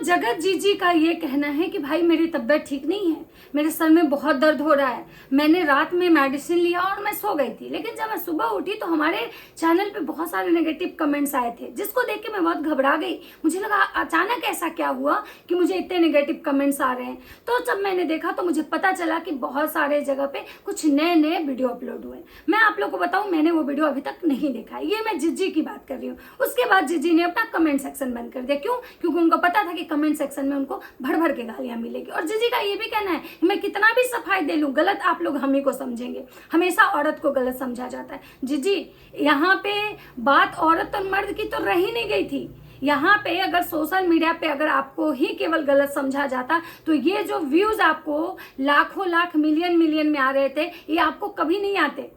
जगत जीजी का ये कहना है कि भाई मेरी तबीयत ठीक नहीं है, मेरे सर में बहुत दर्द हो रहा है, मैंने रात में मेडिसिन लिया और मैं सो गई थी। लेकिन जब मैं सुबह उठी तो हमारे चैनल पे बहुत सारे नेगेटिव कमेंट्स आए थे, जिसको देख के मैं बहुत घबरा गई। मुझे लगा अचानक ऐसा क्या हुआ कि मुझे इतने नेगेटिव कमेंट्स आ रहे हैं। तो जब मैंने देखा तो मुझे पता चला कि बहुत सारे जगह पे कुछ नए नए वीडियो अपलोड हुए। मैं आप लोग को बताऊं, मैंने वो वीडियो अभी तक नहीं देखा। ये मैं जिज्जी की बात कर रही हूँ। उसके बाद जिज्जी ने अपना कमेंट सेक्शन बंद कर दिया। क्यों? क्योंकि उनको पता था कि कमेंट सेक्शन में उनको भर भर के गालियां मिलेगी। और जिज्जी का ये भी कहना है कि मैं कितना भी सफाई दे लूं, गलत आप लोग हम ही को समझेंगे। हमेशा औरत को गलत समझा जाता है। जिज्जी, यहाँ पे बात औरत और मर्द की तो रही नहीं गई थी। यहाँ पे अगर सोशल मीडिया पे अगर आपको ही केवल गलत समझा जाता तो ये जो व्यूज आपको लाखों लाख मिलियन मिलियन में आ रहे थे, ये आपको कभी नहीं आते।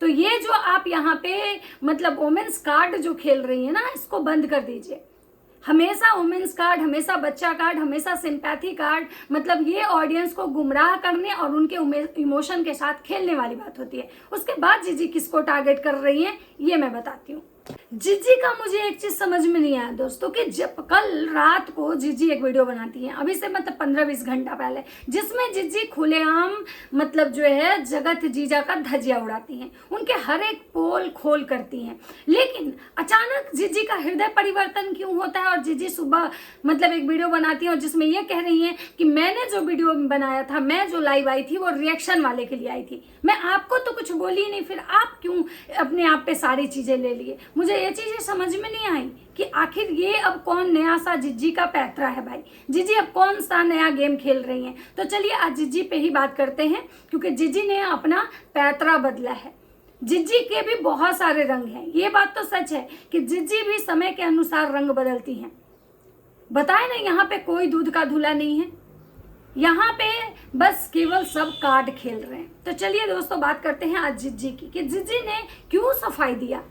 तो ये जो आप यहाँ पे मतलब वोमेन्स कार्ड जो खेल रही है ना, इसको बंद कर दीजिए। हमेशा वुमेन्स कार्ड, हमेशा बच्चा कार्ड, हमेशा सिंपैथी कार्ड, मतलब ये ऑडियंस को गुमराह करने और उनके इमोशन के साथ खेलने वाली बात होती है। उसके बाद जीजी किसको टारगेट कर रही है ये मैं बताती हूँ। जिज्जी का मुझे एक चीज समझ में नहीं आया दोस्तों कि जब कल रात को जिज्जी एक वीडियो बनाती है, अभी से मतलब 15-20 घंटा पहले, जिसमें जिज्जी खुलेआम मतलब जो है जगत जीजा का धजिया उड़ाती हैं, उनके हर एक पोल खोल करती हैं। लेकिन अचानक जिज्जी का हृदय परिवर्तन क्यों होता है और जिज्जी सुबह मतलब एक वीडियो बनाती है और जिसमें ये कह रही है कि मैंने जो वीडियो बनाया था, मैं जो लाइव आई थी वो रिएक्शन वाले के लिए आई थी, मैं आपको तो कुछ बोली नहीं, फिर आप क्यों अपने आप पे सारी चीजें ले लिए। मुझे ये चीजें समझ में नहीं आई कि आखिर ये अब कौन नया सा जिज्जी का पैतरा है। भाई जिज्जी अब कौन सा नया गेम खेल रही हैं। तो चलिए आज जिज्जी पे ही बात करते हैं, क्योंकि जिज्जी ने अपना पैतरा बदला है। जिज्जी के भी बहुत सारे रंग हैं, ये बात तो सच है कि जिज्जी भी समय के अनुसार रंग बदलती हैं। बताए ना, यहाँ पे कोई दूध का धुला नहीं है, यहाँ पे बस केवल सब कार्ड खेल रहे हैं। तो चलिए दोस्तों बात करते हैं आज जिज्जी की कि जिज्जी ने क्यों सफाई दिया।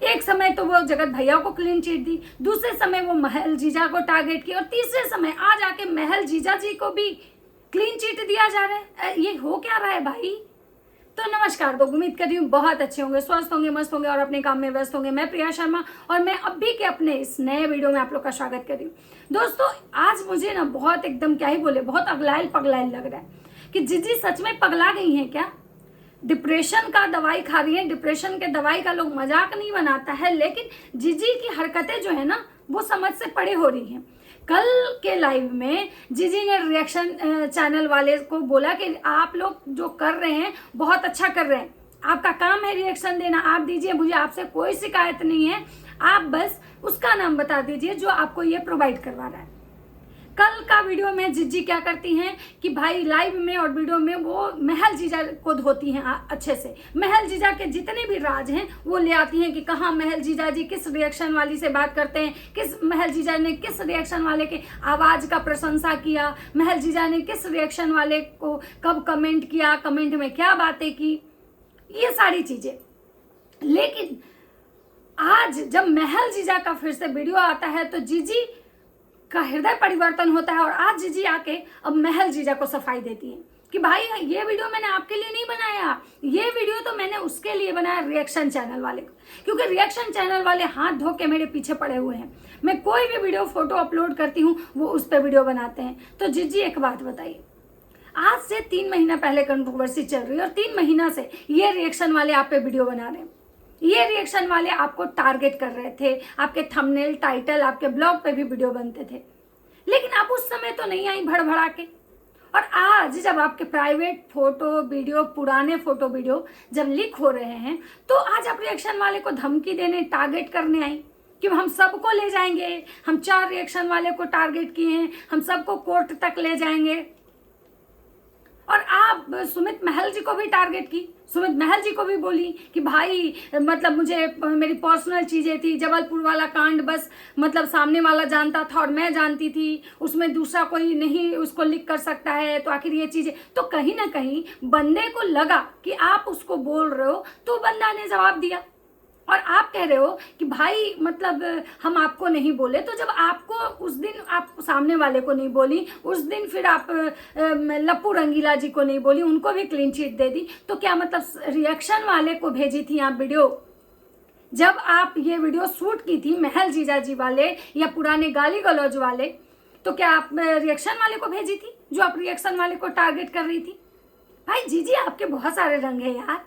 एक समय तो वो जगत भैया को क्लीन चिट दी, दूसरे समय वो महल जीजा को टारगेट किया और तीसरे समय आज आके महल जीजा जी को भी क्लीन चिट दिया जा रहा है। ये हो क्या रहा है भाई। तो नमस्कार, तो उम्मीद कर रही हूँ बहुत अच्छे होंगे, स्वस्थ होंगे, मस्त होंगे और अपने काम में व्यस्त होंगे। मैं प्रिया शर्मा और मैं अभी के अपने इस नए वीडियो में आप लोग का स्वागत कर रही हूँ। दोस्तों आज मुझे ना बहुत एकदम क्या ही बोले, बहुत अगलाइल पगलाइल लग रहा है कि जिज्जी सच में पगला गई हैं क्या। डिप्रेशन का दवाई खा रही है, डिप्रेशन के दवाई का लोग मजाक नहीं बनाता है, लेकिन जिज्जी की हरकतें जो है ना वो समझ से परे हो रही हैं। कल के लाइव में जिज्जी ने रिएक्शन चैनल वाले को बोला कि आप लोग जो कर रहे हैं बहुत अच्छा कर रहे हैं, आपका काम है रिएक्शन देना, आप दीजिए, मुझे आपसे कोई शिकायत नहीं है, आप बस उसका नाम बता दीजिए जो आपको ये प्रोवाइड करवा रहा है। कल का वीडियो में जिज्जी क्या करती हैं कि भाई लाइव में और वीडियो में वो महल जीजा को धोती हैं अच्छे से। महल जीजा के जितने भी राज हैं वो ले आती हैं कि कहाँ महल जीजा जी किस रिएक्शन वाली से बात करते हैं, किस महल जीजा ने किस रिएक्शन वाले के आवाज का प्रशंसा किया, महल जीजा ने किस रिएक्शन वाले को कब कमेंट किया, कमेंट में क्या बातें की, ये सारी चीजें। लेकिन आज जब महल जीजा का फिर से वीडियो आता है तो जिज्जी का हृदय परिवर्तन होता है और आज जिज्जी आके अब महल जीजा को सफाई देती है कि भाई ये वीडियो मैंने आपके लिए नहीं बनाया, ये वीडियो तो मैंने उसके लिए बनाया, रिएक्शन चैनल वाले को, क्योंकि रिएक्शन चैनल वाले हाथ धो के मेरे पीछे पड़े हुए हैं। मैं कोई भी वीडियो फोटो अपलोड करती हूँ वो उस पर वीडियो बनाते हैं। तो जिज्जी एक बात बताइए, आज से 3 महीना पहले कंट्रोवर्सी चल रही है और 3 महीना से ये रिएक्शन वाले आप पे वीडियो बना रहे हैं, ये रिएक्शन वाले आपको टारगेट कर रहे थे, आपके थंबनेल, टाइटल, आपके ब्लॉग पे भी वीडियो बनते थे, लेकिन आप उस समय तो नहीं आई भड़भड़ा के। और आज जब आपके प्राइवेट फोटो वीडियो, पुराने फोटो वीडियो जब लीक हो रहे हैं तो आज आप रिएक्शन वाले को धमकी देने, टारगेट करने आई कि हम सबको ले जाएंगे, हम 4 रिएक्शन वाले को टारगेट किए हैं, हम सबको कोर्ट तक ले जाएंगे। और आप सुमित महल जी को भी टारगेट की, सुमित महल जी को भी बोली कि भाई मतलब मुझे मेरी पर्सनल चीजें थी, जबलपुर वाला कांड बस मतलब सामने वाला जानता था और मैं जानती थी, उसमें दूसरा कोई नहीं उसको लिख कर सकता है, तो आखिर ये चीजें। तो कहीं ना कहीं बंदे को लगा कि आप उसको बोल रहे हो, तो बंदा ने जवाब दिया और आप कह रहे हो कि भाई मतलब हम आपको नहीं बोले। तो जब आपको उस दिन आप सामने वाले को नहीं बोली, उस दिन फिर आप लप्पू रंगीला जी को नहीं बोली, उनको भी क्लीन चिट दे दी, तो क्या मतलब रिएक्शन वाले को भेजी थी आप वीडियो। जब आप ये वीडियो शूट की थी महल जीजा जी वाले या पुराने गाली गलौज वाले, तो क्या आप रिएक्शन वाले को भेजी थी, जो आप रिएक्शन वाले को टारगेट कर रही थी? भाई जीजी आपके बहुत सारे रंग है यार।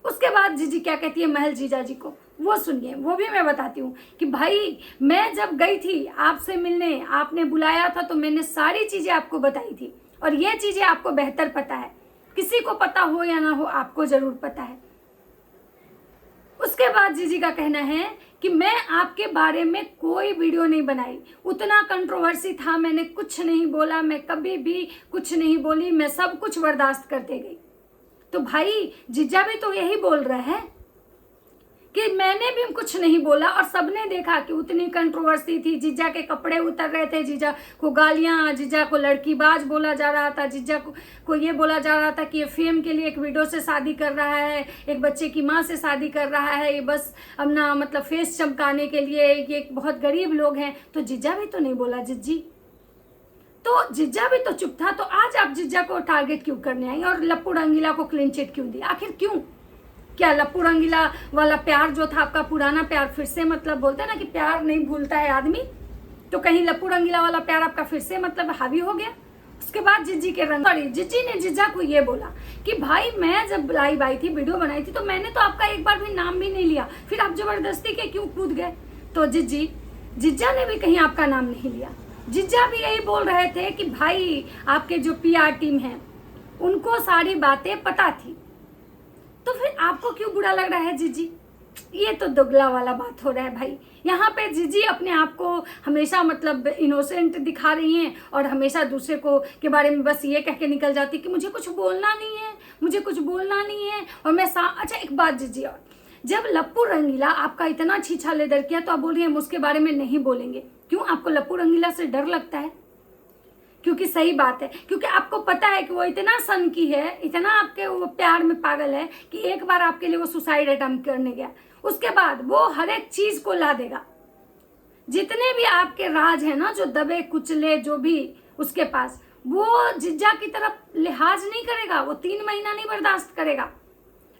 उसके बाद जीजी क्या कहती है महल जीजा जी को, वो सुनिए, वो भी मैं बताती हूँ कि भाई मैं जब गई थी आपसे मिलने, आपने बुलाया था तो मैंने सारी चीजें आपको बताई थी, और ये चीजें आपको बेहतर पता है, किसी को पता हो या ना हो आपको जरूर पता है। उसके बाद जीजी का कहना है कि मैं आपके बारे में कोई वीडियो नहीं बनाई, उतना कंट्रोवर्सी था, मैंने कुछ नहीं बोला, मैं कभी भी कुछ नहीं बोली, मैं सब कुछ बर्दाश्त करते गई। तो भाई जीजा भी तो यही बोल रहा है कि मैंने भी कुछ नहीं बोला, और सबने देखा कि उतनी कंट्रोवर्सी थी, जीजा के कपड़े उतर रहे थे, जीजा को गालियां, जीजा को लड़कीबाज बोला जा रहा था, जीजा को ये बोला जा रहा था कि ये फेम के लिए एक वीडियो से शादी कर रहा है, एक बच्चे की माँ से शादी कर रहा है, ये बस अपना मतलब फेस चमकाने के लिए, ये बहुत गरीब लोग हैं। तो जीजा भी तो नहीं बोला जिज्जी, तो जीजा भी तो चुप था। तो आज आप जीजा को टारगेट क्यों करने आई और लप्पू रंगीला को क्लीन चिट क्यों दी? आखिर क्यों? क्या लप्पू रंगीला वाला प्यार जो था आपका पुराना प्यार फिर से, मतलब बोलते हैं ना कि प्यार नहीं भूलता है आदमी, तो कहीं लप्पू रंगीला वाला प्यार आपका फिर से मतलब हावी हो गया? उसके बाद जिज्जी के रंग, सॉरी जिज्जी ने जीजा को ये बोला कि भाई मैं जब लाइव आई थी, वीडियो बनाई थी, तो मैंने तो आपका एक बार भी नाम भी नहीं लिया, फिर आप जबरदस्ती के क्यों कूद गए? तो जीजा ने भी कहीं आपका नाम नहीं लिया। जीजा भी यही बोल रहे थे कि भाई आपके जो पीआर टीम है उनको सारी बातें पता थी, तो फिर आपको क्यों बुरा लग रहा है जीजी? ये तो दोगला वाला बात हो रहा है भाई। यहाँ पे जीजी अपने आप को हमेशा मतलब इनोसेंट दिखा रही हैं, और हमेशा दूसरे को के बारे में बस ये कह के निकल जाती कि मुझे कुछ बोलना नहीं है, मुझे कुछ बोलना नहीं है, और मैं अच्छा एक बात जीजी, और जब लप्पू रंगीला आपका इतना छीछा लेदर किया तो आप बोल रही हैं हम उसके बारे में नहीं बोलेंगे। क्यों? आपको लप्पू रंगीला से डर लगता है? क्योंकि सही बात है, क्योंकि आपको पता है कि वो इतना सन की है, इतना आपके वो प्यार में पागल है कि एक बार आपके लिए वो सुसाइड अटेम्प्ट करने गया, उसके बाद वो हर एक चीज को ला देगा। जितने भी आपके राज है ना, जो दबे कुचले जो भी उसके पास, वो जीजा की तरफ लिहाज नहीं करेगा, वो 3 महीना नहीं बर्दाश्त करेगा।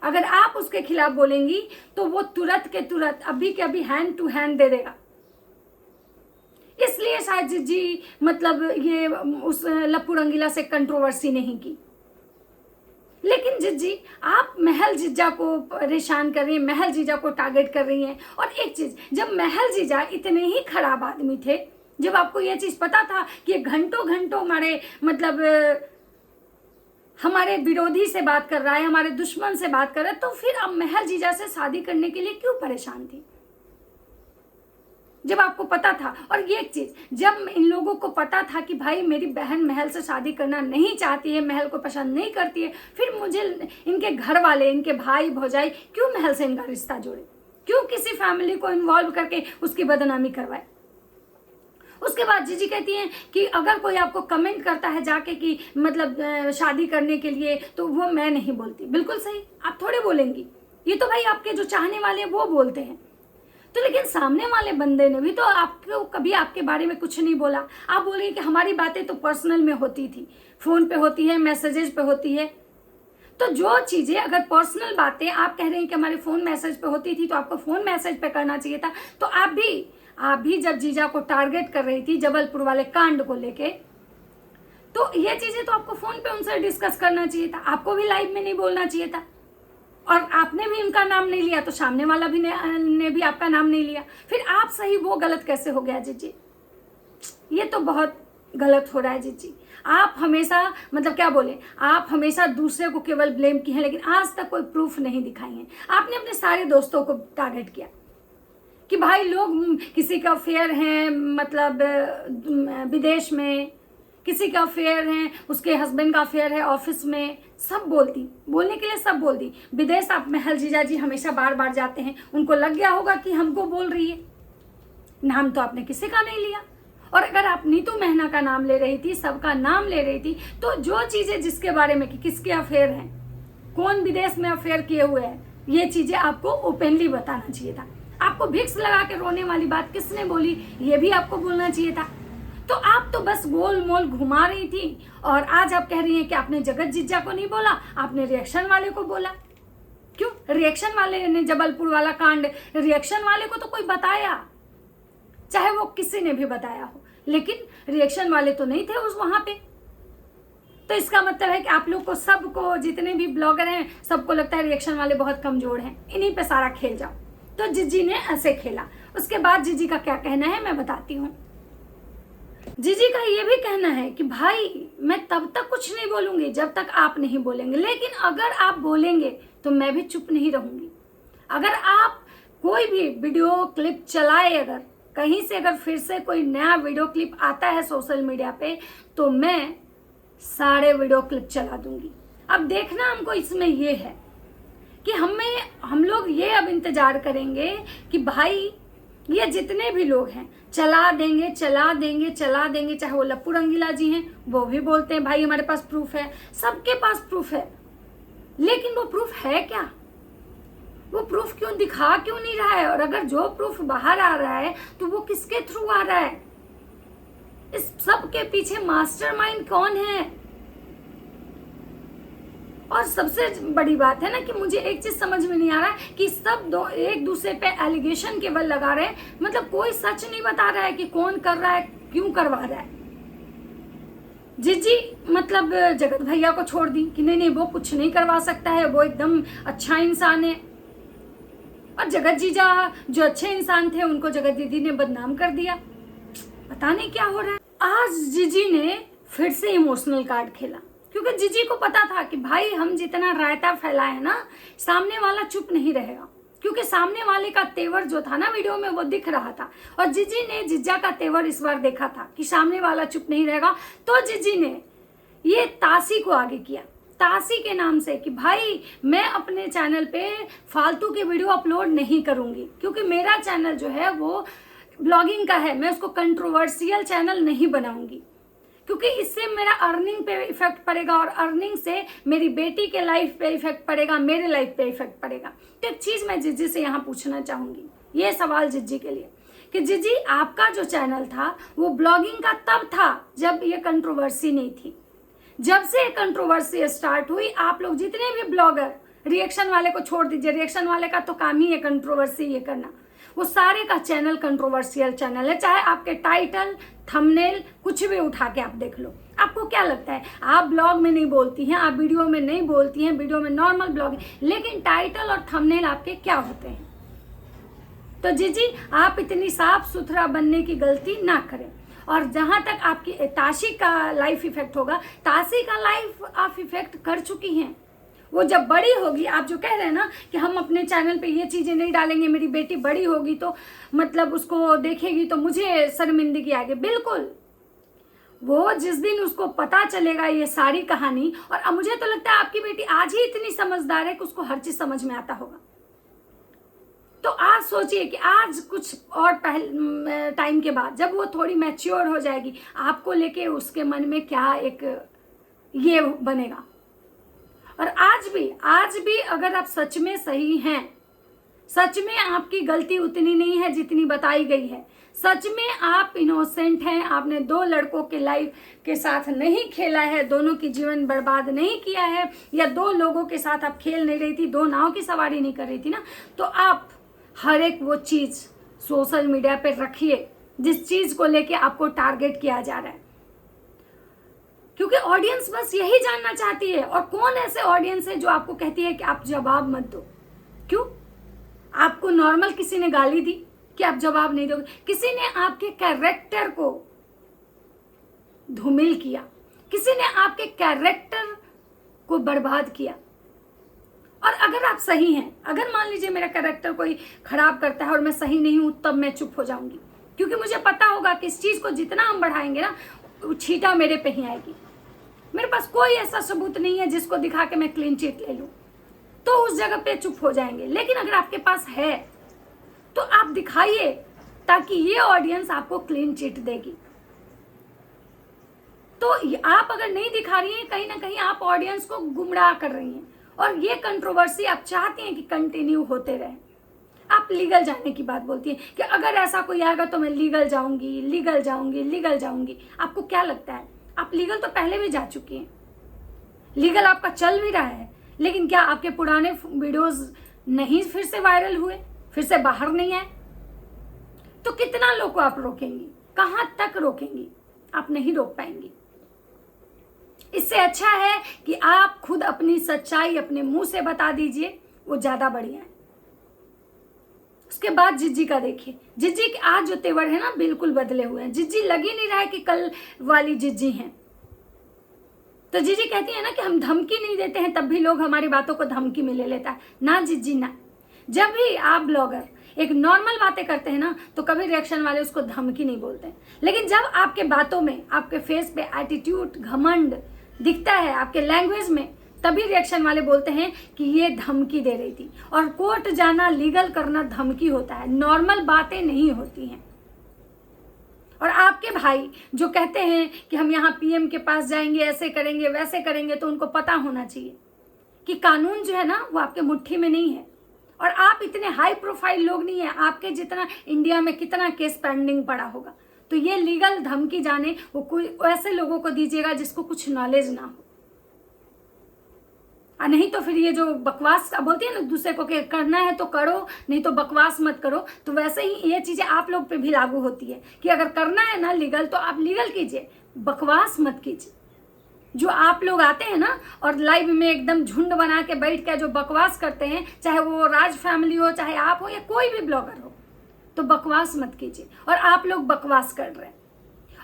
अगर आप उसके खिलाफ बोलेंगी तो वो तुरंत के तुरंत अभी के अभी हैंड टू हैंड दे देगा। इसलिए शायद जी मतलब ये उस लप्पू रंगीला से कंट्रोवर्सी नहीं की। लेकिन जिज्जी आप महल जीजा को परेशान कर रही हैं, महल जीजा को टारगेट कर रही हैं। और एक चीज, जब महल जीजा इतने ही खराब आदमी थे, जब आपको यह चीज पता था कि घंटों घंटों हमारे मतलब हमारे विरोधी से बात कर रहा है, हमारे दुश्मन से बात कर रहा है, तो फिर आप महल जीजा से शादी करने के लिए क्यों परेशान थी? जब आपको पता था। और ये एक चीज, जब इन लोगों को पता था कि भाई मेरी बहन महल से शादी करना नहीं चाहती है, महल को पसंद नहीं करती है, फिर मुझे इनके घर वाले, इनके भाई भौजाई क्यों महल से इनका रिश्ता जोड़े? क्यों किसी फैमिली को इन्वॉल्व करके उसकी बदनामी करवाए? उसके बाद जीजी कहती हैं कि अगर कोई आपको कमेंट करता है जाके कि मतलब शादी करने के लिए, तो वो मैं नहीं बोलती। बिल्कुल सही, आप थोड़े बोलेंगी, ये तो भाई आपके जो चाहने वाले हैं वो बोलते हैं। तो लेकिन सामने वाले बंदे ने भी तो आपको कभी आपके बारे में कुछ नहीं बोला। आप बोलिए कि हमारी बातें तो पर्सनल में होती थी, फोन पे होती है, मैसेजेस पे होती है। तो जो चीजें अगर पर्सनल बातें आप कह रहे हैं कि हमारे फोन मैसेज पे होती थी, तो आपको फोन मैसेज पे करना चाहिए था। तो आप भी जब जीजा को टारगेट कर रही थी जबलपुर वाले कांड को लेके, तो ये चीजें तो आपको फोन पे उनसे डिस्कस करना चाहिए था, आपको भी लाइव में नहीं बोलना चाहिए था। और आपने भी उनका नाम नहीं लिया, तो सामने वाला भी ने भी आपका नाम नहीं लिया। फिर आप सही, वो गलत कैसे हो गया जीजी? ये तो बहुत गलत हो रहा है जीजी। आप हमेशा मतलब क्या बोले, आप हमेशा दूसरे को केवल ब्लेम की हैं, लेकिन आज तक कोई प्रूफ नहीं दिखाई है। आपने अपने सारे दोस्तों को टारगेट किया कि भाई लोग किसी का अफेयर है, मतलब विदेश में, किसी का अफेयर है, उसके हस्बैंड का अफेयर है ऑफिस में, सब बोलती, बोलने के लिए सब बोलती। विदेश आप महल जीजा जी हमेशा बार बार जाते हैं, उनको लग गया होगा कि हमको बोल रही है। नाम तो आपने किसी का नहीं लिया। और अगर आप नीतू मेहना का नाम ले रही थी, सबका नाम ले रही थी, तो जो चीजें जिसके बारे में कि किसके अफेयर हैं, कौन विदेश में अफेयर किए हुए हैं, ये चीजें आपको ओपनली बताना चाहिए था। आपको भिक्स लगा के रोने वाली बात किसने बोली, ये भी आपको बोलना चाहिए था। तो आप तो बस गोल मोल घुमा रही थी, और आज आप कह रही हैं कि आपने जगत जीजा को नहीं बोला, आपने रिएक्शन वाले को बोला। क्यों? रिएक्शन वाले ने जबलपुर वाला कांड, रिएक्शन वाले को तो कोई बताया, चाहे वो किसी ने भी बताया हो, लेकिन रिएक्शन वाले तो नहीं थे उस वहां पे। तो इसका मतलब है कि आप लोग को, सबको, जितने भी ब्लॉगर हैं, सबको लगता है रिएक्शन वाले बहुत कमजोर हैं, इन्हीं पे सारा खेल जाओ। तो जीजी ने ऐसे खेला। उसके बाद जीजी का क्या कहना है मैं बताती हूँ। जीजी का ये भी कहना है कि भाई मैं तब तक कुछ नहीं बोलूंगी जब तक आप नहीं बोलेंगे, लेकिन अगर आप बोलेंगे तो मैं भी चुप नहीं रहूंगी। अगर आप कोई भी वीडियो क्लिप चलाए, अगर कहीं से अगर फिर से कोई नया वीडियो क्लिप आता है सोशल मीडिया पे, तो मैं सारे वीडियो क्लिप चला दूंगी। अब देखना हमको इसमें ये है कि हम लोग ये अब इंतजार करेंगे कि भाई ये जितने भी लोग हैं चला देंगे चला देंगे चला देंगे। चाहे वो लप्पू रंगीला जी हैं, वो भी बोलते हैं भाई हमारे पास प्रूफ है, सबके पास प्रूफ है, लेकिन वो प्रूफ है क्या? वो प्रूफ क्यों दिखा क्यों नहीं रहा है? और अगर जो प्रूफ बाहर आ रहा है तो वो किसके थ्रू आ रहा है? इस सब के पीछे मास्टरमाइंड कौन है? और सबसे बड़ी बात है ना कि मुझे एक चीज समझ में नहीं आ रहा है कि सब एक दूसरे पे एलिगेशन केवल लगा रहे हैं, मतलब कोई सच नहीं बता रहा है कि कौन कर रहा है, क्यों करवा रहा है। जीजी मतलब जगत भैया को छोड़ दी कि नहीं वो कुछ नहीं करवा सकता है, वो एकदम अच्छा इंसान है। और जगत जीजा जो अच्छे इंसान थे उनको जगत दीदी ने बदनाम कर दिया। पता नहीं क्या हो रहा है। आज जीजी ने फिर से इमोशनल कार्ड खेला, क्योंकि जीजी को पता था कि भाई हम जितना रायता फैलाए ना, सामने वाला चुप नहीं रहेगा, क्योंकि सामने वाले का तेवर जो था ना वीडियो में वो दिख रहा था। और जीजी ने जीजा का तेवर इस बार देखा था कि सामने वाला चुप नहीं रहेगा। तो जीजी ने ये ताशी को आगे किया, ताशी के नाम से, कि भाई मैं अपने चैनल पे फालतू के वीडियो अपलोड नहीं करूंगी, क्योंकि मेरा चैनल जो है वो ब्लॉगिंग का है, मैं उसको कंट्रोवर्शियल चैनल नहीं बनाऊंगी, क्योंकि इससे मेरा अर्निंग पे इफेक्ट पड़ेगा और अर्निंग से मेरी बेटी के लाइफ पे इफेक्ट पड़ेगा, मेरे लाइफ पे इफेक्ट पड़ेगा। तो एक चीज मैं जीजी से यहाँ पूछना चाहूंगी, ये सवाल जीजी के लिए, कि जीजी आपका जो चैनल था वो ब्लॉगिंग का तब था जब ये कंट्रोवर्सी नहीं थी। जब से कंट्रोवर्सी स्टार्ट हुई, आप लोग जितने भी ब्लॉगर, रिएक्शन वाले को छोड़ दीजिए, रिएक्शन वाले का तो काम ही है कंट्रोवर्सी ये करना, वो सारे का चैनल कंट्रोवर्शियल चैनल है। चाहे आपके टाइटल, थंबनेल कुछ भी उठा के आप देख लो। आपको क्या लगता है, आप ब्लॉग में नहीं बोलती हैं, आप वीडियो में नहीं बोलती हैं, वीडियो में नॉर्मल ब्लॉग है, लेकिन टाइटल और थंबनेल आपके क्या होते हैं? तो जीजी आप इतनी साफ सुथरा बनने की गलती ना करें। और जहां तक आपकी ताशी का लाइफ इफेक्ट होगा, ताशी का लाइफ आप इफेक्ट कर चुकी हैं। वो जब बड़ी होगी, आप जो कह रहे हैं ना कि हम अपने चैनल पे ये चीजें नहीं डालेंगे, मेरी बेटी बड़ी होगी तो मतलब उसको देखेगी तो मुझे शर्मिंदगी आएगी, बिल्कुल वो जिस दिन उसको पता चलेगा ये सारी कहानी। और अब मुझे तो लगता है आपकी बेटी आज ही इतनी समझदार है कि उसको हर चीज समझ में आता होगा। तो आज सोचिए कि आज कुछ और टाइम के बाद जब वो थोड़ी मैच्योर हो जाएगी, आपको लेके उसके मन में क्या एक ये बनेगा। और आज भी अगर आप सच में सही हैं, सच में आपकी गलती उतनी नहीं है जितनी बताई गई है, सच में आप इनोसेंट हैं, आपने 2 लड़कों के लाइफ के साथ नहीं खेला है, दोनों की जीवन बर्बाद नहीं किया है, या 2 लोगों के साथ आप खेल नहीं रही थी, 2 नाव की सवारी नहीं कर रही थी ना, तो आप हर एक वो चीज सोशल मीडिया पे रखिए जिस चीज को लेके आपको टारगेट किया जा रहा है, क्योंकि ऑडियंस बस यही जानना चाहती है। और कौन ऐसे ऑडियंस है जो आपको कहती है कि आप जवाब मत दो? क्यों? आपको नॉर्मल किसी ने गाली दी कि आप जवाब नहीं दोगे? किसी ने आपके कैरेक्टर को धूमिल किया, किसी ने आपके कैरेक्टर को बर्बाद किया। और अगर आप सही हैं, अगर मान लीजिए मेरा कैरेक्टर कोई खराब करता है और मैं सही नहीं हूं, तब मैं चुप हो जाऊंगी, क्योंकि मुझे पता होगा कि इस चीज को जितना हम बढ़ाएंगे ना, छीटा मेरे पे ही आएगी। मेरे पास कोई ऐसा सबूत नहीं है जिसको दिखा के मैं क्लीन चिट ले लूं, तो उस जगह पे चुप हो जाएंगे। लेकिन अगर आपके पास है तो आप दिखाइए, ताकि ये ऑडियंस आपको क्लीन चिट देगी। तो आप अगर नहीं दिखा रही हैं, कहीं ना कहीं आप ऑडियंस को गुमराह कर रही हैं, और ये कंट्रोवर्सी आप चाहती हैं कि कंटिन्यू होते रहे। आप लीगल जाने की बात बोलती हैं कि अगर ऐसा कोई आएगा तो मैं लीगल जाऊंगी, लीगल जाऊंगी, लीगल जाऊंगी। आपको क्या लगता है, आप लीगल तो पहले भी जा चुकी हैं, लीगल आपका चल भी रहा है, लेकिन क्या आपके पुराने वीडियोस नहीं फिर से वायरल हुए, फिर से बाहर नहीं आए? तो कितना लोग को आप रोकेंगी? कहां तक रोकेंगी? आप नहीं रोक पाएंगी। इससे अच्छा है कि आप खुद अपनी सच्चाई अपने मुंह से बता दीजिए, वो ज्यादा बढ़िया है। उसके बाद जिज्जी का देखिए, जिज्जी के आज जो तेवर है ना बिल्कुल बदले हुए हैं। जिज्जी लग ही नहीं रहा है कि कल वाली जिज्जी हैं। तो जिज्जी कहती है ना कि हम धमकी नहीं देते हैं तब भी लोग हमारी बातों को धमकी में ले लेता है। ना जिज्जी ना, जब भी आप ब्लॉगर एक नॉर्मल बातें करते हैं ना तो कभी रिएक्शन वाले उसको धमकी नहीं बोलते हैं। लेकिन जब आपके बातों में, आपके फेस पे एटीट्यूड, घमंड दिखता है, आपके लैंग्वेज में, तभी रिएक्शन वाले बोलते हैं कि ये धमकी दे रही थी। और कोर्ट जाना, लीगल करना धमकी होता है, नॉर्मल बातें नहीं होती हैं। और आपके भाई जो कहते हैं कि हम यहाँ पीएम के पास जाएंगे, ऐसे करेंगे, वैसे करेंगे, तो उनको पता होना चाहिए कि कानून जो है ना वो आपके मुट्ठी में नहीं है। और आप इतने हाई प्रोफाइल लोग नहीं है, आपके जितना इंडिया में कितना केस पेंडिंग पड़ा होगा। तो ये लीगल धमकी जाने वो कोई ऐसे लोगों को दीजिएगा जिसको कुछ नॉलेज ना हो। नहीं तो फिर ये जो बकवास बोलती है ना दूसरे को कि करना है तो करो, नहीं तो बकवास मत करो, तो वैसे ही ये चीजें आप लोग पे भी लागू होती है कि अगर करना है ना लीगल तो आप लीगल कीजिए, बकवास मत कीजिए। जो आप लोग आते हैं ना और लाइव में एकदम झुंड बना के बैठ के जो बकवास करते हैं, चाहे वो राज फैमिली हो, चाहे आप हो, या कोई भी ब्लॉगर हो, तो बकवास मत कीजिए। और आप लोग बकवास कर रहे हैं।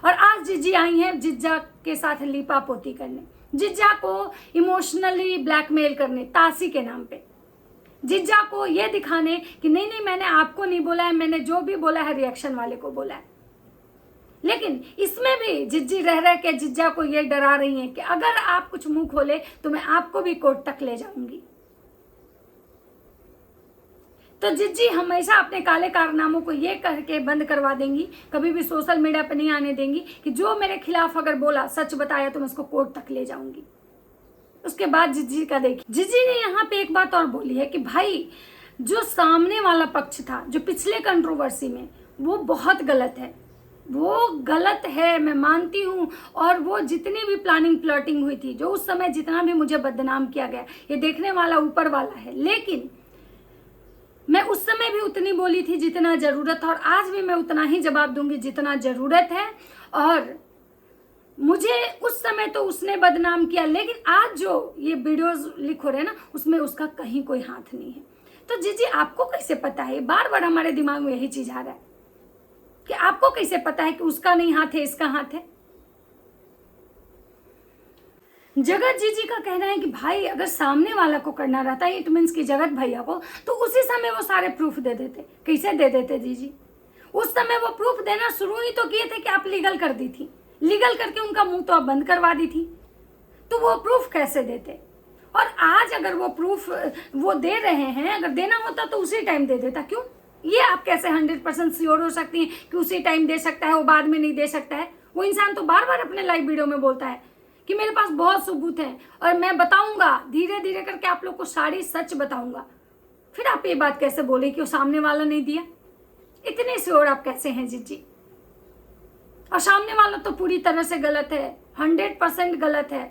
और आज जिज्जी आई हैं जिज्जा के साथ लीपा पोती करने, जिज्जा को इमोशनली ब्लैकमेल करने तासी के नाम पे, जिज्जा को ये दिखाने कि नहीं नहीं मैंने आपको नहीं बोला है, मैंने जो भी बोला है रिएक्शन वाले को बोला है। लेकिन इसमें भी जिज्जी रह के जिज्जा को ये डरा रही हैं कि अगर आप कुछ मुंह खोले तो मैं आपको भी कोर्ट तक ले जाऊंगी। तो जिज्जी हमेशा अपने काले कारनामों को ये करके बंद करवा देंगी, कभी भी सोशल मीडिया पर नहीं आने देंगी कि जो मेरे खिलाफ अगर बोला, सच बताया तो मैं उसको कोर्ट तक ले जाऊंगी। उसके बाद जिज्जी का देखिए, जिज्जी ने यहाँ पे एक बात और बोली है कि भाई जो सामने वाला पक्ष था, जो पिछले कंट्रोवर्सी में, वो बहुत गलत है, वो गलत है, मैं मानती हूँ। और वो जितनी भी प्लानिंग प्लॉटिंग हुई थी, जो उस समय जितना भी मुझे बदनाम किया गया, ये देखने वाला ऊपर वाला है। लेकिन मैं उस समय भी उतनी बोली थी जितना जरूरत है, और आज भी मैं उतना ही जवाब दूंगी जितना जरूरत है। और मुझे उस समय तो उसने बदनाम किया, लेकिन आज जो ये वीडियोस लिख हो रहे हैं ना, उसमें उसका कहीं कोई हाथ नहीं है। तो जी आपको कैसे पता है? बार बार हमारे दिमाग में यही चीज आ रहा है कि आपको कैसे पता है कि उसका नहीं हाथ है, इसका हाथ है। जगत जी का कहना है कि भाई अगर सामने वाला को करना रहता है, इट मीन्स कि जगत भैया को, तो उसी समय वो सारे प्रूफ दे देते। कैसे दे देते जी? उस समय वो प्रूफ देना शुरू ही तो किए थे कि आप लीगल कर दी थी, लीगल करके उनका मुंह तो आप बंद करवा दी थी, तो वो प्रूफ कैसे देते? और आज अगर वो प्रूफ वो दे रहे हैं, अगर देना होता तो उसी टाइम दे देता। क्यों? ये आप कैसे 100% श्योर हो सकती हैं कि उसी टाइम दे सकता है, वो बाद में नहीं दे सकता है? वो इंसान तो बार बार अपने लाइव वीडियो में बोलता है कि मेरे पास बहुत सबूत हैं और मैं बताऊंगा, धीरे धीरे करके आप लोग को सारी सच बताऊंगा। फिर आप ये बात कैसे बोले कि वो सामने वाला नहीं दिया? इतने श्योर आप कैसे हैं जी? और सामने वाला तो पूरी तरह से गलत है, 100% गलत है।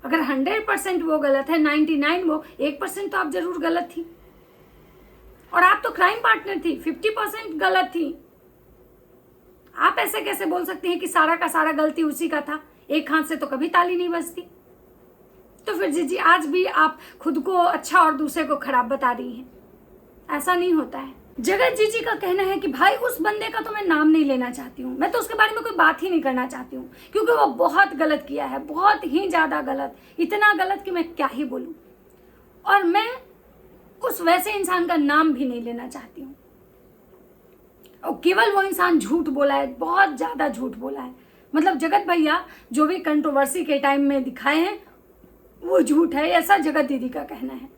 अगर 100% वो गलत है, 99 वो, 1% तो आप जरूर गलत थी। और आप तो क्राइम पार्टनर थी, 50% गलत थी। आप ऐसे कैसे बोल सकती हैं कि सारा का सारा गलती उसी का था? एक हाथ से तो कभी ताली नहीं बजती। तो फिर जी आज भी आप खुद को अच्छा और दूसरे को खराब बता रही हैं। ऐसा नहीं होता है। जगत जी का कहना है कि भाई उस बंदे का तो मैं नाम नहीं लेना चाहती हूँ, मैं तो उसके बारे में कोई बात ही नहीं करना चाहती हूँ, क्योंकि वो बहुत गलत किया है, बहुत ही ज्यादा गलत, इतना गलत कि मैं क्या ही बोलूं। और मैं उस वैसे इंसान का नाम भी नहीं लेना चाहती हूँ। और केवल वो इंसान झूठ बोला है, बहुत ज्यादा झूठ बोला है। मतलब जगत भैया जो भी कंट्रोवर्सी के टाइम में दिखाए हैं वो झूठ है, ऐसा जगत दीदी का कहना है।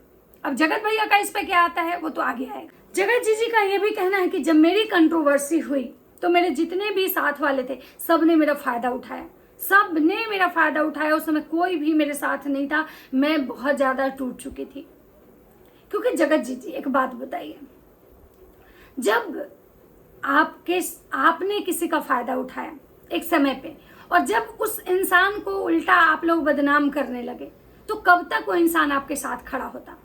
अब जगत भैया का इस पे क्या आता है वो तो आगे आएगा। जगत जी का ये भी कहना है कि जब मेरी कंट्रोवर्सी हुई तो मेरे जितने भी साथ वाले थे सब ने मेरा फायदा उठाया, सब ने मेरा फायदा उठाया। उस समय कोई भी मेरे साथ नहीं था, मैं बहुत ज्यादा टूट चुकी थी। क्योंकि जगत जी एक बात बताइए, जब आपने किसी का फायदा उठाया एक समय पे, और जब उस इंसान को उल्टा आप लोग बदनाम करने लगे, तो कब तक वो इंसान आपके साथ खड़ा होता?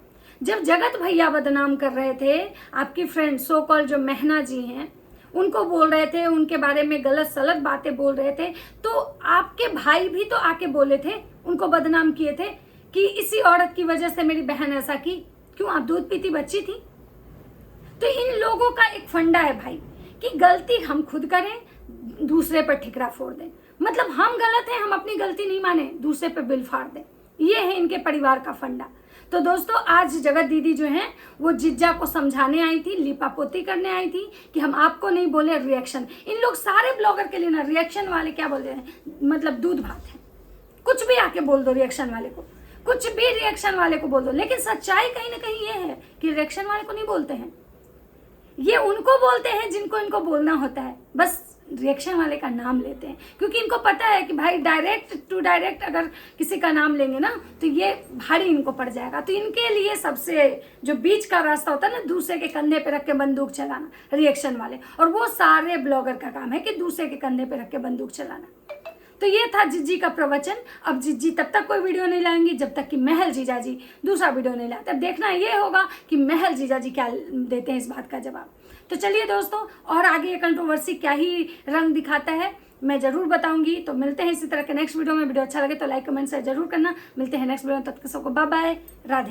जब जगत भैया बदनाम कर रहे थे, आपकी फ्रेंड सो कॉल जो महना जी हैं, उनको बोल रहे थे, उनके बारे में गलत सलत बातें बोल रहे थे, तो आपके भाई भी तो आके बोले थे, उनको बदनाम किए थे कि इसी औरत की वजह से मेरी बहन ऐसा की। क्यों? आप दूध पीती बच्ची थी। तो इन लोगों का एक फंडा है भाई कि गलती हम खुद करें, दूसरे पर ठिकरा फोड़ दें। मतलब हम गलत हैं, हम अपनी गलती नहीं माने, दूसरे पे बिल फाड़ दें। ये है इनके परिवार का फंडा। तो दोस्तों, आज जगत दीदी जो है वो जिज्जा को समझाने आई थी, लिपापोती करने आई थी कि हम आपको नहीं बोले रिएक्शन। इन लोग सारे ब्लॉगर के लिए ना रिएक्शन वाले क्या बोलते हैं, मतलब दूध भात है। कुछ भी आके बोल दो रिएक्शन वाले को, कुछ भी रिएक्शन वाले को बोल दो। लेकिन सच्चाई कहीं ना कहीं ये है कि रिएक्शन वाले को नहीं बोलते हैं, ये उनको बोलते हैं जिनको इनको बोलना होता है। बस रिएक्शन वाले का नाम लेते हैं क्योंकि इनको पता है कि भाई डायरेक्ट टू डायरेक्ट अगर किसी का नाम लेंगे ना तो ये भारी इनको पड़ जाएगा। तो इनके लिए सबसे जो बीच का रास्ता होता है ना, दूसरे के कंधे पे रख के बंदूक चलाना, रिएक्शन वाले। और वो सारे ब्लॉगर का काम है कि दूसरे के कंधे पे रख के बंदूक चलाना। तो ये था जिज्जी का प्रवचन। अब जिज्जी तब तक कोई वीडियो नहीं लाएंगी जब तक कि महल जीजाजी दूसरा वीडियो नहीं लाते। अब देखना ये होगा कि महल जीजाजी क्या देते हैं इस बात का जवाब। तो चलिए दोस्तों, और आगे ये कंट्रोवर्सी क्या ही रंग दिखाता है मैं जरूर बताऊंगी। तो मिलते हैं इसी तरह के नेक्स्ट वीडियो में। वीडियो अच्छा लगे तो लाइक कमेंट शेयर जरूर करना। मिलते हैं नेक्स्ट वीडियो में, तब तक सबको बाय बाय, राधे।